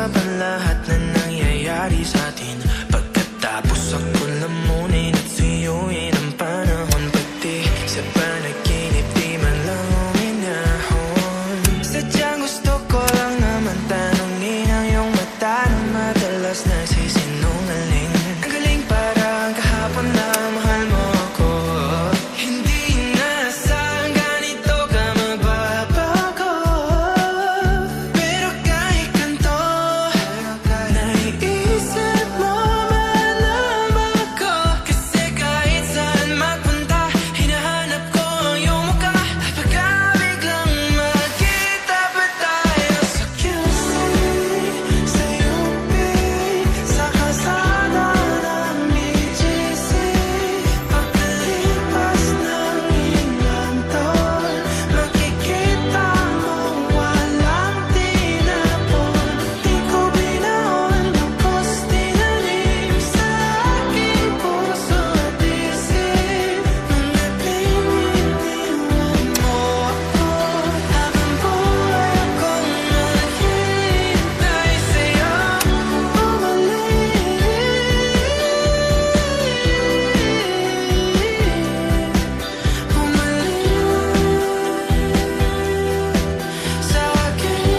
pag-usapan lahat na nangyayari sa atin. Pagkatapos ako lamunin at suyuin ang panahon, pati sa panaginip di man lang uminahon. Sadyang gusto ko lang naman tanungin ang iyong mata na madalas nagsisinungaling. Ang galing parang kahapon na mahal mo ako. Hindi inaasahang ganito ka magbabago. Pero kahit ganito, naiisip mo malaman ko. Kasi kahit saan magpunta, hinahanap ko ang iyong mukha. Pagka biglang magkita pa tayo sa QC, sa UP, sa kalsada ng BGC. Pagkalipas ng ilang taon, makikita mong walang tinapon. Di ko binaon, tapos tinanim sa aking puso at isip. Mga pinipiniwan mo ako, habang buhay akong naghihintay sa'yo. Bumalik sa akin.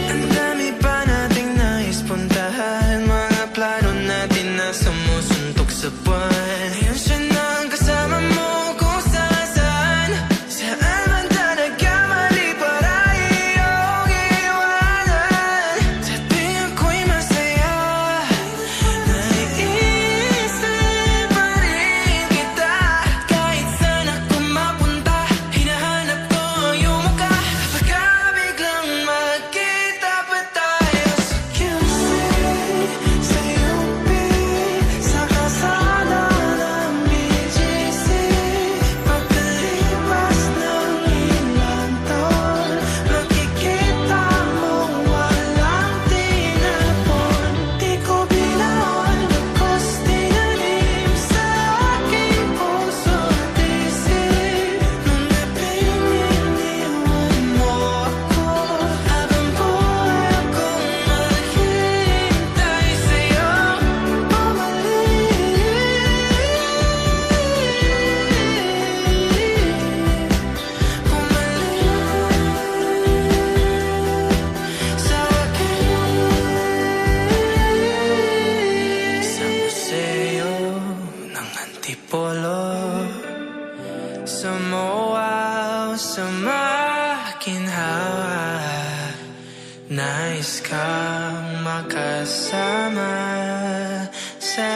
Ang dami pa nating nais puntahan, mga plano natin na sumusuntok sa buwan. Ngayon siya na ang kasama mo kung saan. Saan man talaga mali para iyong iwanan. Sa tingin ko'y masaya, naiisip pa rin kita. Kahit saan ako mapunta, hinahanap ko ang iyong mukha. Pagka biglang magkita pa tayo sa QC, sa UP, sa kalsada ng BGC. Pagkalipas ng ilang taon, makikita mong walang tinapon. Di ko binaon, tapos tinanim sa aking puso at isip. Mga pinipiniwan mo ako, habang buhay akong maghihintay sa'yo. Bumalik sa akin. Sa museo ng Antipolo, sa MOA o sa makinhawa, nais kang makasama sa